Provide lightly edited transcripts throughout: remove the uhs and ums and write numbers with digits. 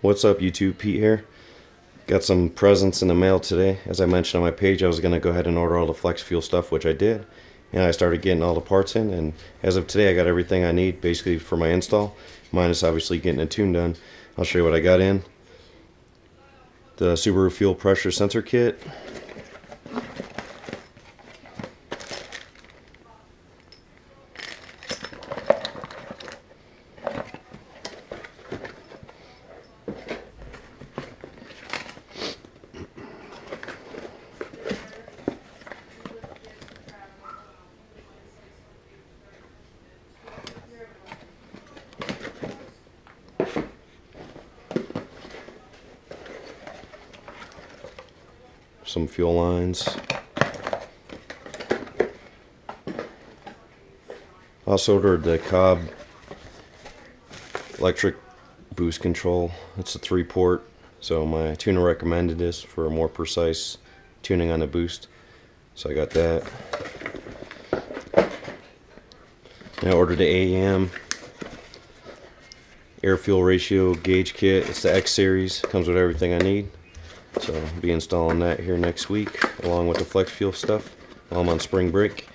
What's up, YouTube? Pete here. Got some presents in the mail today. As I mentioned on my page, I was going to go ahead and order all the Flex Fuel stuff, which I did. And I started getting all the parts in, and as of today I got everything I need basically for my install, minus obviously getting a tune done. I'll show you what I got in. The Subaru fuel pressure sensor kit. Some fuel lines. Also ordered the COBB electric boost control. It's a 3-port, so my tuner recommended this for a more precise tuning on the boost, so I got that. And I ordered the AEM air fuel ratio gauge kit. It's the X-Series, comes with everything I need. So I'll be installing that here next week along with the Flex Fuel stuff while I'm on spring break.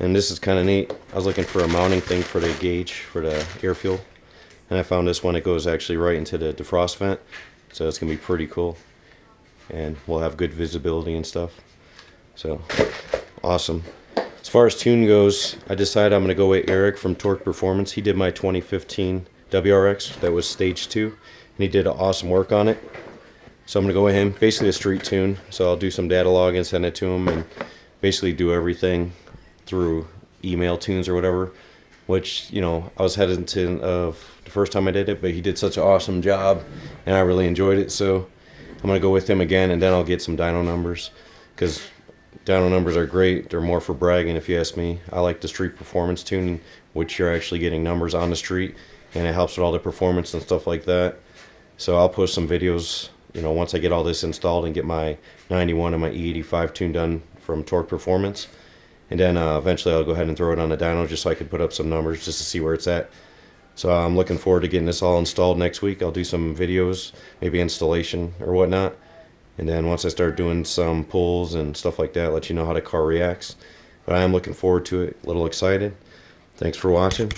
And this is kind of neat. I was looking for a mounting thing for the gauge for the air fuel, and I found this one. It goes actually right into the defrost vent, so it's gonna be pretty cool, and we'll have good visibility and stuff. So awesome. As far as tune goes, I decided I'm gonna go with Eric from Torque Performance. He did my 2015 WRX that was stage 2, and he did awesome work on it. So I'm going to go with him, basically a street tune. So I'll do some data log and send it to him, and basically do everything through email tunes or whatever, which, you know, I was hesitant of the first time I did it, but he did such an awesome job and I really enjoyed it. So I'm going to go with him again, and then I'll get some dyno numbers, because dyno numbers are great. They're more for bragging if you ask me. I like the street performance tuning, which you're actually getting numbers on the street, and it helps with all the performance and stuff like that. So I'll post some videos, you know, once I get all this installed and get my 91 and my E85 tune done from Torque Performance. And then eventually I'll go ahead and throw it on the dyno just so I can put up some numbers just to see where it's at. So I'm looking forward to getting this all installed next week. I'll do some videos, maybe installation or whatnot. And then once I start doing some pulls and stuff like that, let you know how the car reacts. But I am looking forward to it, a little excited. Thanks for watching.